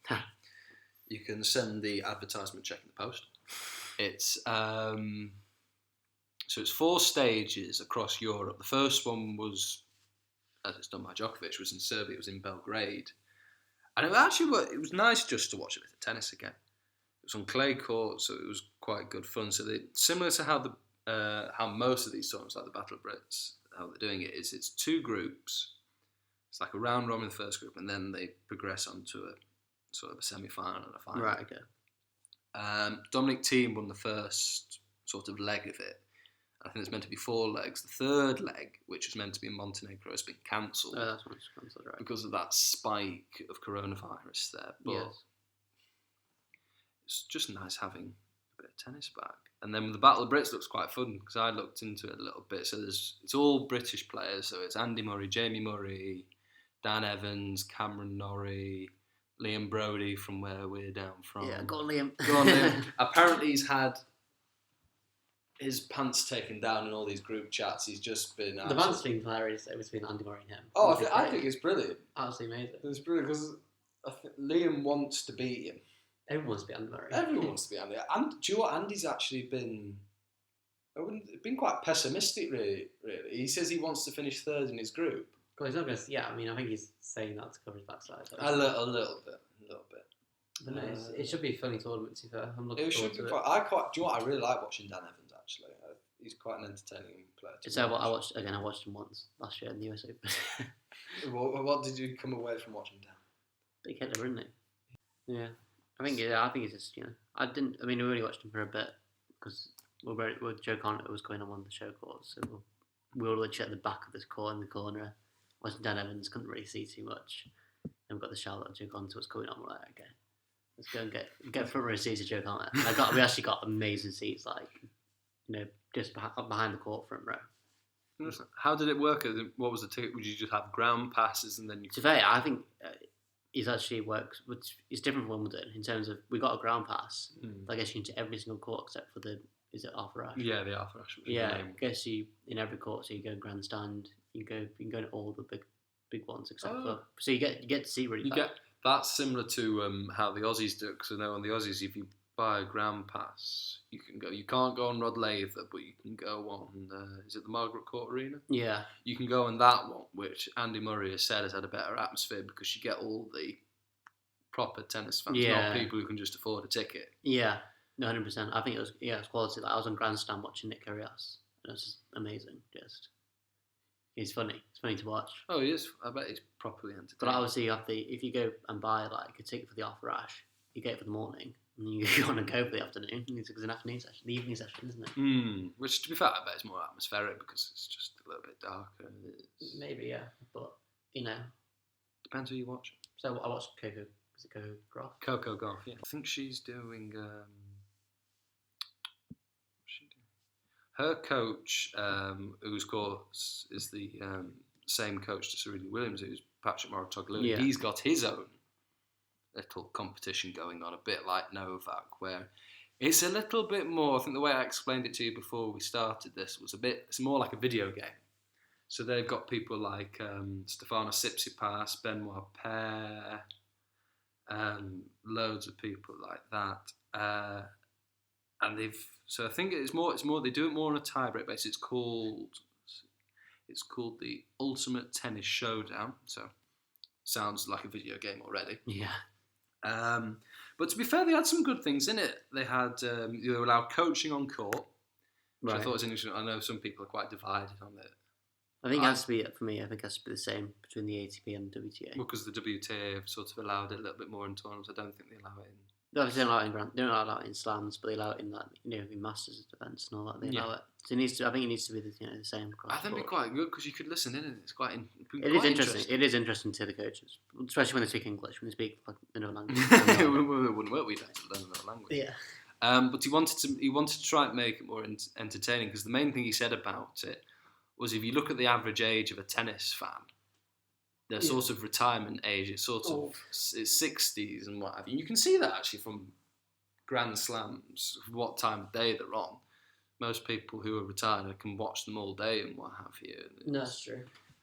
A: You can send the advertisement check in the post. It's... so it's 4 stages across Europe. The first one was, as it's done by Djokovic, was in Serbia. It was in Belgrade. And it was nice just to watch a bit of tennis again. It was on clay court, so it was quite good fun. So similar to how most of these tournaments, like the Battle of Brits, how they're doing it is it's 2 groups. It's like a round robin in the first group, and then they progress onto a sort of a semi-final and a final.
B: Right, okay.
A: Dominic Thiem won the first sort of leg of it. I think it's meant to be 4 legs. The third leg, which was meant to be in Montenegro, has been cancelled.
B: Oh, that's when it's cancelled, right?
A: Because of that spike of coronavirus there. But
B: yes.
A: It's just nice having a bit of tennis back. And then the Battle of Brits looks quite fun because I looked into it a little bit. So it's all British players. So it's Andy Murray, Jamie Murray, Dan Evans, Cameron Norrie, Liam Brody from where we're down from.
B: Yeah, go on, Liam.
A: Go on, Liam. Apparently he's had his pants taken down in all these group chats. He's just been...
B: The pants thing hilarious between Andy Murray and him.
C: Oh, I think it's brilliant.
B: Absolutely amazing.
C: It's brilliant because Liam wants to beat him.
B: Everyone wants to be Andy Murray.
C: Everyone wants to be Andy. And do you know what? Andy's actually been quite pessimistic, really. He says he wants to finish 3rd in his group.
B: Well, he's not going to... Yeah, I mean, I think he's saying that to cover his backside.
C: A little bit.
B: But no, it should be a funny tournament, to be fair. I'm looking forward to it.
C: Do you know what? I really like watching Dan Evans, actually. He's quite an entertaining player.
B: So I watched him once last year in the US Open.
C: What did you come away from watching Dan?
B: Big hitter, isn't he? Yeah. I think it's just, we only watched him for a bit because Joe Connor was going on one of the show courts, so we were literally at the back of this court in the corner watching Dan Evans, couldn't really see too much. Then we got the shout out Joe Connor to what's going on. We're like, okay, let's go and get front row seats to Joe Connor. And we actually got amazing seats, just behind the court front row.
A: How did it work? What was the ticket? Would you just have ground passes and then you...
B: To be fair, I think it actually works. It's different from Wimbledon in terms of we got a ground pass. I guess you can to every single court except for is it Arthur Ashe?
A: Yeah, the Arthur Ashe.
B: Yeah, I guess you in every court. So you go grandstand. You can go to all the big ones except for. So you get to see really.
A: That's similar to how the Aussies do. Because I know on the Aussies, if you buy a ground pass, you can go. You can't go on Rod Laver, but you can go on. Is it the Margaret Court Arena?
B: Yeah.
A: You can go on that one, which Andy Murray has said has had a better atmosphere because you get all the proper tennis fans, not people who can just afford a ticket.
B: Yeah, 100%. I think it was quality. Like I was on grandstand watching Nick Kyrgios. It was just amazing. He's funny. It's funny to watch.
A: Oh, he is. I bet he's properly entertaining.
B: But obviously, if you go and buy like a ticket for the Arthur Ashe, you get it for the morning. And you want to go for the afternoon. It's an afternoon session, the evening session, isn't it?
A: Which, to be fair, I bet it's more atmospheric because it's just a little bit darker.
B: Maybe, yeah. But,
A: depends who you watch.
B: So I watched Coco. Is it Coco Gauff?
A: Coco Gauff, yeah. I think she's doing... what's she doing? Her coach, whose course is the same coach to Serena Williams, who's Patrick Mouratoglou.
B: Yeah.
A: He's got his own little competition going on, a bit like Novak, where it's a little bit more. I think the way I explained it to you before we started this was it's more like a video game. So they've got people like Stefanos Tsitsipas, Benoit Paire, loads of people like that, and I think it's more. They do it more on a tiebreak basis. It's called the Ultimate Tennis Showdown. So sounds like a video game already.
B: Yeah.
A: But to be fair, they had some good things in it. They had they were allowed coaching on court. which I thought was interesting. I know some people are quite divided on it.
B: I think it has to be, for me, I think it has to be the same between the ATP and the WTA.
A: Well, because the WTA have sort of allowed it a little bit more in tournaments. I don't think they allow it in.
B: They obviously don't allow it in slams, but they allow it in in Masters events and all that. They allow it. So it needs to. I think it needs to be the same across.
A: I think it'd be quite good because you could listen in, and it's quite.
B: It is interesting. It is interesting to the coaches, especially when they speak English, when they speak another language.
A: It wouldn't work. We'd have to learn another language.
B: Yeah.
A: But he wanted to try and make it more entertaining because the main thing he said about it was if you look at the average age of a tennis fan, their sort of retirement age, it's sort of it's 60s and what have you. You can see that actually from Grand Slams, what time of day they're on. Most people who are retired can watch them all day and what have you.
B: No, that's true.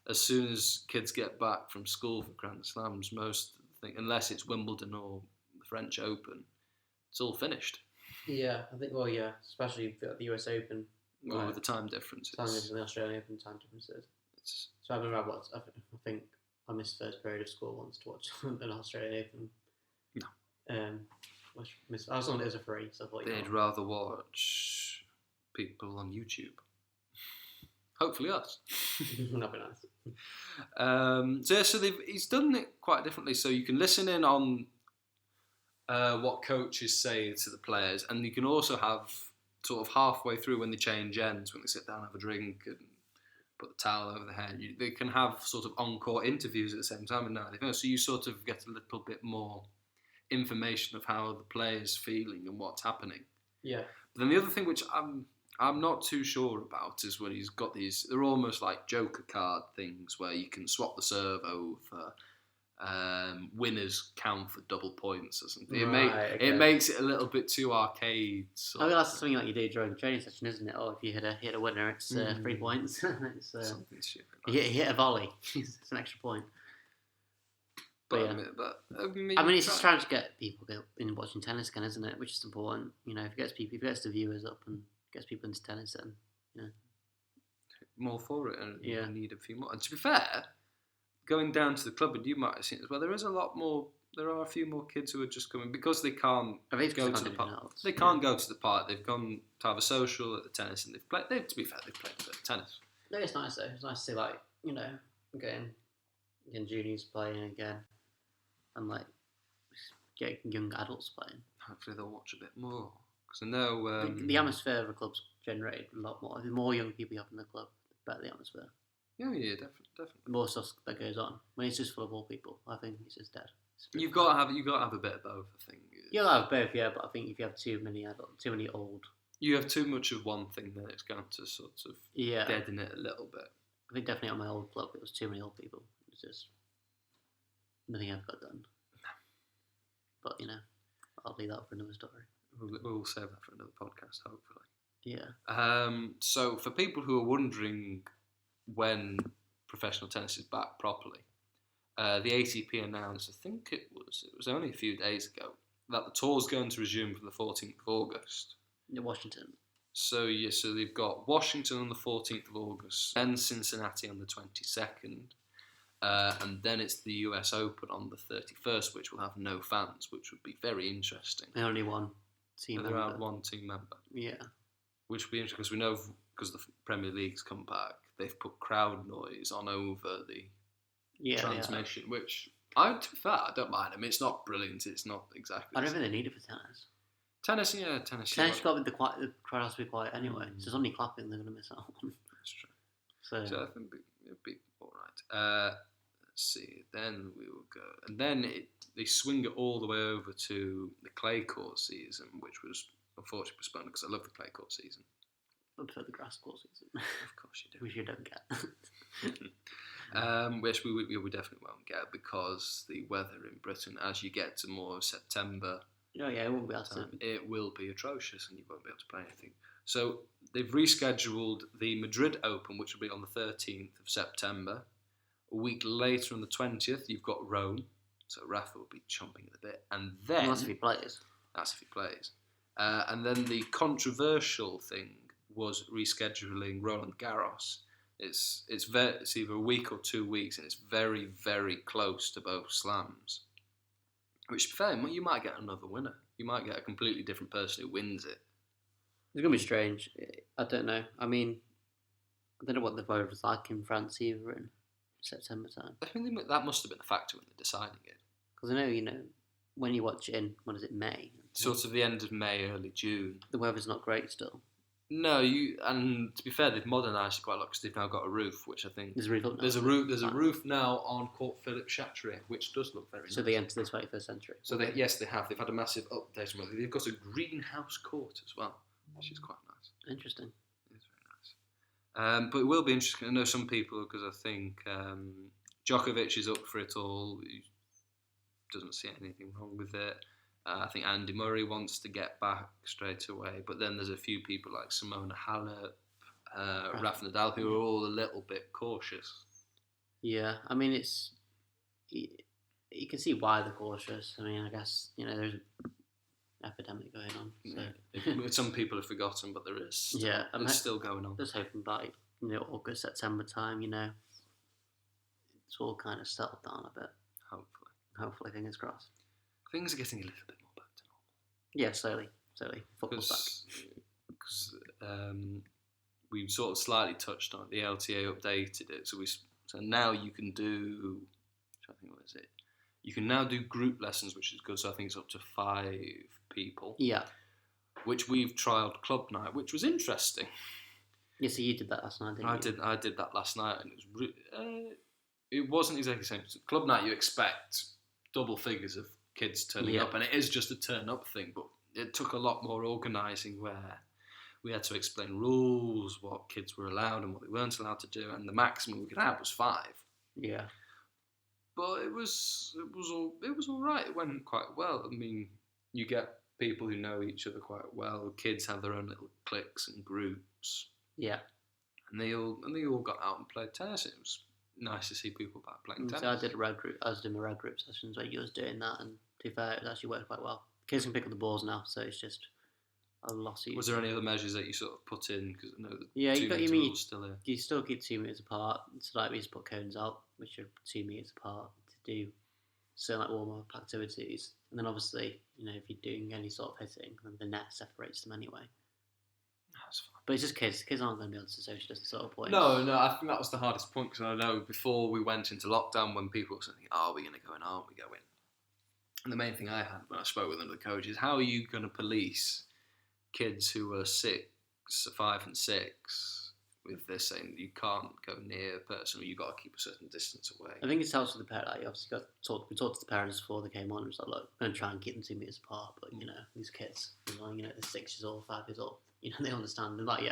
A: As soon as kids get back from school for Grand Slams, most think, unless it's Wimbledon or the French Open, it's all finished.
B: Yeah, I think. Well, yeah, especially the US Open.
A: Well, with the time differences.
B: The Australian Open time differences. So I remember I think I missed first period of school once to watch an Australian Open. No. I was on it as a free, so I thought
A: they'd rather watch people on YouTube. Hopefully us.
B: That'd be nice.
A: So he's done it quite differently. So you can listen in on what coaches say to the players, and you can also have sort of halfway through when they change ends, when they sit down, have a drink, and put the towel over the head. They can have sort of encore interviews at the same time, and now so you sort of get a little bit more information of how the player's feeling and what's happening.
B: Yeah.
A: But then the other thing which I'm not too sure about is when he's got these. They're almost like joker card things where you can swap the serve over. Winners count for double points or something. It makes it a little bit too arcade.
B: I mean, that's something like you do during a training session, isn't it? Oh, if you hit a winner, it's 3 points. It's
A: something stupid.
B: You hit a volley, it's an extra point.
A: But
B: I mean, it's just trying to get people in watching tennis again, isn't it? Which is important. You know, if it gets the viewers up and gets people into tennis, then
A: more for it, and you need a few more. And to be fair, going down to the club, and you might have seen as well, there are a few more kids who are just coming because they can't go to the park. They can't go to the park. They've gone to have a social at the tennis, and they've played. To be fair, they've played a bit of tennis.
B: No, it's nice though. It's nice to see getting juniors playing again, and getting young adults playing.
A: Hopefully, they'll watch a bit more because I know
B: the atmosphere of the club's generated a lot more. The more young people you have in the club, the better the atmosphere.
A: Yeah, definitely.
B: The more stuff that goes on. When it's just full of old people, I think it's just dead.
A: You've got to have a bit of both. I think
B: you'll have both, yeah. But I think if you have too many old,
A: you have too much of one thing, then it's going to sort of deaden it a little bit.
B: I think definitely on my old club, it was too many old people. It was just nothing ever got done. But I'll leave that for another story.
A: We'll save that for another podcast, hopefully.
B: Yeah.
A: So for people who are wondering when professional tennis is back properly, the ATP announced, I think it was only a few days ago, that the tour's going to resume from the 14th of August.
B: In Washington.
A: So they've got Washington on the 14th of August, then Cincinnati on the 22nd, and then it's the US Open on the 31st, which will have no fans, which would be very interesting.
B: And only one team member.
A: They're one team member.
B: Yeah.
A: Which would be interesting because we know, because the Premier League's come back, they've put crowd noise on over the transmission, which, to be fair, I don't mind. I mean, it's not brilliant. It's not exactly.
B: I don't think they need it for tennis.
A: Tennis.
B: Tennis got the crowd has to be quiet anyway. So it's only clapping they're going to miss out on.
A: That's true.
B: So
A: I think it'd be all right. Let's see. Then we will go, and then they swing it all the way over to the clay court season, which was unfortunately postponed because I love the clay court season.
B: I prefer the grass court season.
A: Of course you do.
B: Which you don't get.
A: Which we definitely won't get because the weather in Britain, as you get to more September,
B: it won't be
A: it will be atrocious and you won't be able to play anything. So they've rescheduled the Madrid Open, which will be on the 13th of September. A week later, on the 20th, you've got Rome. So Rafa will be chomping at the bit, and then
B: that's if he plays.
A: And then the controversial thing was rescheduling Roland Garros. It's either a week or 2 weeks, and it's very, very close to both slams. Which, to be fair, you might get another winner. You might get a completely different person who wins it.
B: It's gonna be strange. I don't know. I mean, I don't know what the weather was like in France either in September time.
A: I think that must have been a factor when they're deciding it.
B: Because I know, when you watch it in, what is it, May?
A: Sort of the end of May, early June.
B: The weather's not great still.
A: No, and to be fair, they've modernised it quite a lot because they've now got a roof, which I think
B: there's a roof up now.
A: There's a roof now on Court Philip Chatrier, which does look very nice.
B: So they enter the 21st century.
A: So they have. They've had a massive update. They've got a greenhouse court as well, which is quite nice.
B: Interesting.
A: It's very nice. But it will be interesting. I know some people because I think Djokovic is up for it all. He doesn't see anything wrong with it. I think Andy Murray wants to get back straight away, but then there's a few people like Simona Halep, Rafa Nadal, who are all a little bit cautious.
B: Yeah, I mean, it's you can see why they're cautious. I mean, I guess there's an epidemic going on. So.
A: Yeah. Some people have forgotten, but there is. Still,
B: yeah,
A: it's still going on.
B: Just hoping by August, September time, it's all kind of settled down a bit. Hopefully, fingers crossed.
A: Things are getting a little bit more back to normal.
B: Yeah, slowly. Football's back.
A: Because we sort of slightly touched on it. The LTA updated it, so now you can do. I think what is it? You can now do group lessons, which is good. So I think it's up to 5 people.
B: Yeah.
A: Which we've trialled club night, which was interesting.
B: Yeah, so you did that last night, didn't you?
A: I did that last night, and it wasn't exactly the same. Club night, you expect double figures of kids turning up, and it is just a turn up thing, but it took a lot more organising where we had to explain rules, what kids were allowed and what they weren't allowed to do, and the maximum we could have was 5.
B: Yeah.
A: But it was all right. It went quite well. I mean, you get people who know each other quite well. Kids have their own little cliques and groups.
B: Yeah.
A: And they all got out and played tennis. It was nice to see people back playing tennis.
B: So I was doing my red group sessions where you was doing that, and to be fair, it actually worked quite well. Kids can pick up the balls now, so it's just a lot easier.
A: Was there any other measures that you sort of put in? Because I know the still here.
B: You still keep 2 metres apart. So like we just put cones out, which are 2 metres apart, to do certain warm-up activities. And then obviously, if you're doing any sort of hitting, then the net separates them anyway.
A: That's fine.
B: But it's just kids. Kids aren't going to be able to social distance at all points.
A: No, I think that was the hardest point, because I know before we went into lockdown, when people were saying, are we going to go in, aren't we going? And the main thing I had when I spoke with another coach is, how are you going to police kids who are 5 and 6 with this saying you can't go near a person, or you've got to keep a certain distance away?
B: I think it helps with the parents. Like, obviously, we talked to the parents before they came on, and was like, look, I'm going to try and keep them 2 metres apart, but these kids, they're 6 years old, 5 years old, they understand. They're like,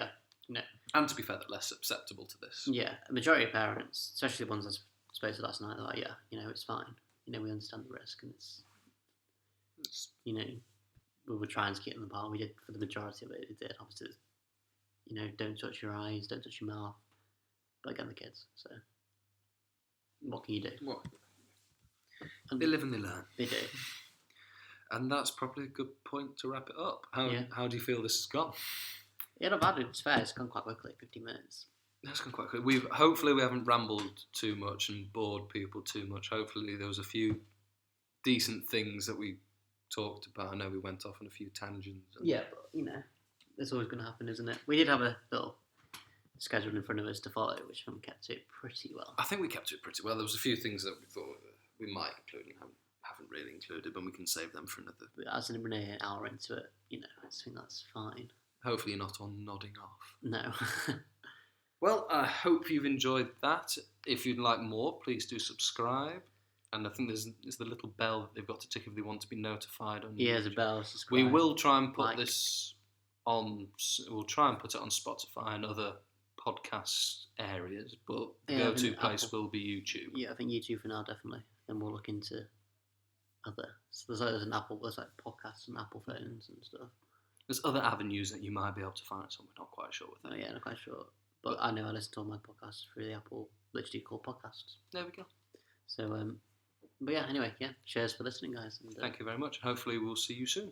A: And to be fair, they're less susceptible to this.
B: Yeah, the majority of parents, especially the ones I spoke to last night, they're like, it's fine. We understand the risk, and it's we were trying to keep them apart. We did for the majority of it. It did. Obviously, don't touch your eyes, don't touch your mouth. But again, the kids. So, what can you do?
A: They live and they learn.
B: They do.
A: And that's probably a good point to wrap it up. How do you feel this has gone?
B: Yeah, not bad. It's fair. It's gone quite quickly. 15 minutes.
A: That's gone quite quick. Hopefully we haven't rambled too much and bored people too much. Hopefully there was a few decent things that we talked about. I know we went off on a few tangents.
B: Yeah, but it's always going to happen, isn't it? We did have a little schedule in front of us to follow, which I think we kept it pretty well.
A: I think we kept it pretty well. There was a few things that we thought we might include and haven't really included, but we can save them for another.
B: But as an hour into it, I think that's fine.
A: Hopefully you're not on nodding off.
B: No.
A: Well, I hope you've enjoyed that. If you'd like more, please do subscribe. And I think there's the little bell that they've got to tick if they want to be notified.
B: There's a bell.
A: We will try and put this on. We'll try and put it on Spotify and other podcast areas, but the go-to place will be YouTube.
B: Yeah, I think YouTube for now, definitely. Then we'll look into other. So there's an Apple. There's like podcasts and Apple phones and stuff.
A: There's other avenues that you might be able to find us on. We're not quite sure with that.
B: Oh yeah, not quite sure. But I know I listen to all my podcasts through the Apple, literally called podcasts.
A: There we go.
B: So, but yeah, anyway, cheers for listening, guys. And,
A: thank you very much. Hopefully we'll see you soon.